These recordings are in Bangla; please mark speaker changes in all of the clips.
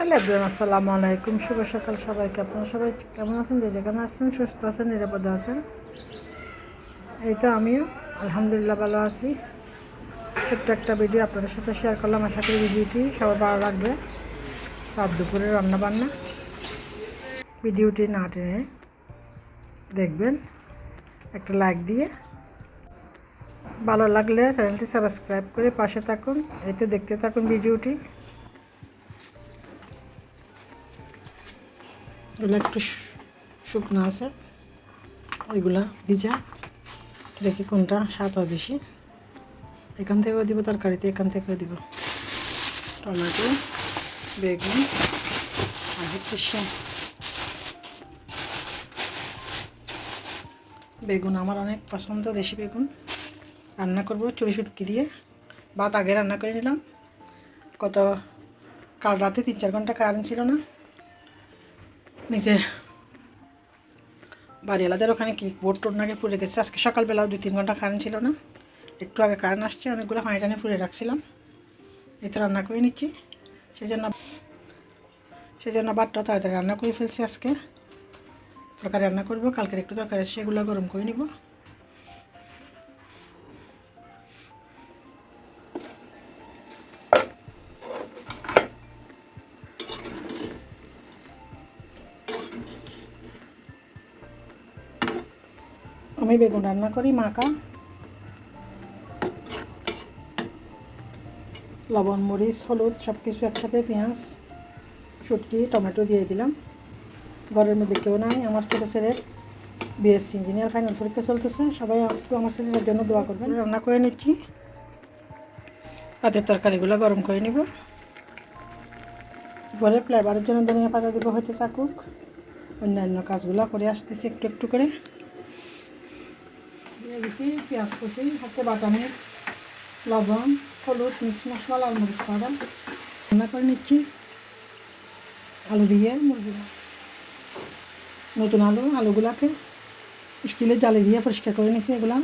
Speaker 1: হ্যালো এভরিওয়ান, আসসালামু আলাইকুম। শুভ সকাল সবাইকে। আপনারা সবাই কেমন আছেন? যে যেখানে আছেন সুস্থ আছেন, নিরাপদে আছেন। এই তো আমিও আলহামদুলিল্লাহ ভালো আছি। ছোট্ট একটা ভিডিও আপনাদের সাথে শেয়ার করলাম। আশা করি ভিডিওটি সবার ভালো লাগবে। রাত দুপুরে রান্নাবান্না, ভিডিওটি না টেনে দেখবেন, একটা লাইক দিয়ে, ভালো লাগলে চ্যানেলটি সাবস্ক্রাইব করে পাশে থাকুন। এই তো দেখতে থাকুন ভিডিওটি। এগুলো একটু শুকনো আছে, এগুলা ভিজা। দেখি কোনটা স্বাদ হয় বেশি। এখান থেকেও দিব তরকারিতে, এখান থেকেও দিব। টমেটো, বেগুন আর হচ্ছে বেগুন আমার অনেক পছন্দ, দেশি বেগুন। রান্না করব চুরি শুটকি দিয়ে। ভাত আগে রান্না করে নিলাম। কাল রাতে 3-4 ঘন্টা কারেন্ট ছিল না। নিচে বাড়িওয়ালাদের ওখানে কি বোর্ড টোড নাকি পুড়ে গেছে। আজকে সকালবেলাও 2-3 ঘন্টা কারেন্ট ছিল না। একটু আগে কারেন্ট আসছে, অনেকগুলো পানি টানি পুড়ে রাখছিলাম। এতে রান্না করে নিচ্ছি। সেজন্য ভাতটা তাড়াতাড়ি রান্না করে ফেলছি। আজকে তরকারি রান্না করবো, কালকের একটু তরকারি আছে, সেগুলো গরম করে নিব। আমি বেগুন রান্না করি মাখা, লবণ মরিচ হলুদ সব কিছু একসাথে, পেঁয়াজ শুটকি টমেটো দিয়ে দিলাম। ঘরের মধ্যে কেউ নাই। আমার ছোটো ছেলের বিএসসি ইঞ্জিনিয়ার ফাইনাল পরীক্ষা চলতেছে। সবাই একটু আমার ছেলের জন্য দোয়া করবেন। রান্না করে নিচ্ছি। রাতের তরকারিগুলো গরম করে নিব। ঘরে ফ্লেভারের জন্য ধনিয়া পাতা দেবো, হতে থাকুক। অন্যান্য কাজগুলো করে আসতেছি একটু একটু করে। দিয়ে দিচ্ছি পেঁয়াজ কুচি, হাতে বাটা মিক্স, লবণ হলুদ মিক্স মশলা, লাল মরিচ পাউডার। রান্না করে নিচ্ছি আলু দিয়ে মুরগি। নতুন আলুগুলাকে স্টিলের জালি দিয়ে পরিষ্কার করে নিয়েছি। এগুলা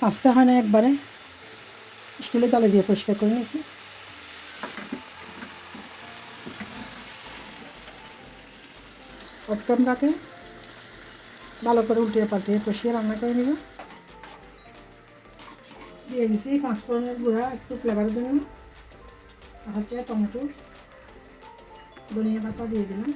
Speaker 1: কাঁচতে হয় না, একবারে স্টিলের জালি দিয়ে পরিষ্কার করে নিয়েছি। অটকমটাকে ভালো করে উল্টিয়ে পাল্টিয়ে কষিয়ে রান্না করে নিব। দিয়ে দিচ্ছি 5 ফোড়নের গুঁড়া একটু ফ্লেভারের জন্য। আর হচ্ছে টমেটো, ধনিয়া পাতা দিয়ে দিলাম।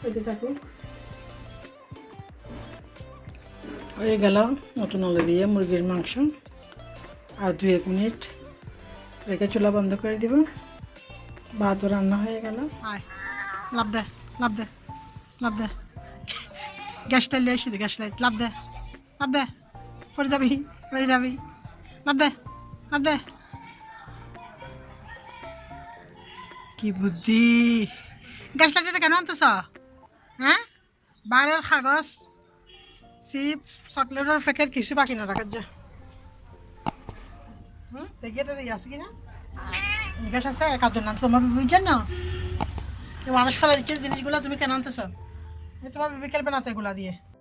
Speaker 1: এতে থাকুক। হয়ে গেল নতুন আলু দিয়ে মুরগির মাংস। আর 2-1 মিনিট রেখে চুলা বন্ধ করে দিব। ভাতও রান্না হয়ে গেল। আয় লাভ দে, লাভ দে, লাভ দে। গ্যাস লাইট এসে দে, গ্যাস লাইট লাভ দে, লাভ দে। পড়ে যাবি, পড়ে যাবি। লাভ দে, লাভ দে। কি বুদ্ধি! গ্যাস লাইটটা কেন আনতেছ? হ্যাঁ, বাইরের কাগজ চিপ চকলেটের প্যাকেট কিছু বাকি না রাখার যা। দেখি এটা দিয়ে আছে কিনা। গ্যাস আছে, একাদের নাম তোমার বুঝছেন না। মানুষ ফেলা দিচ্ছে জিনিসগুলো, তুমি কেন আনতেছ? তোমার বিবি খেলবে না তো এগুলা দিয়ে।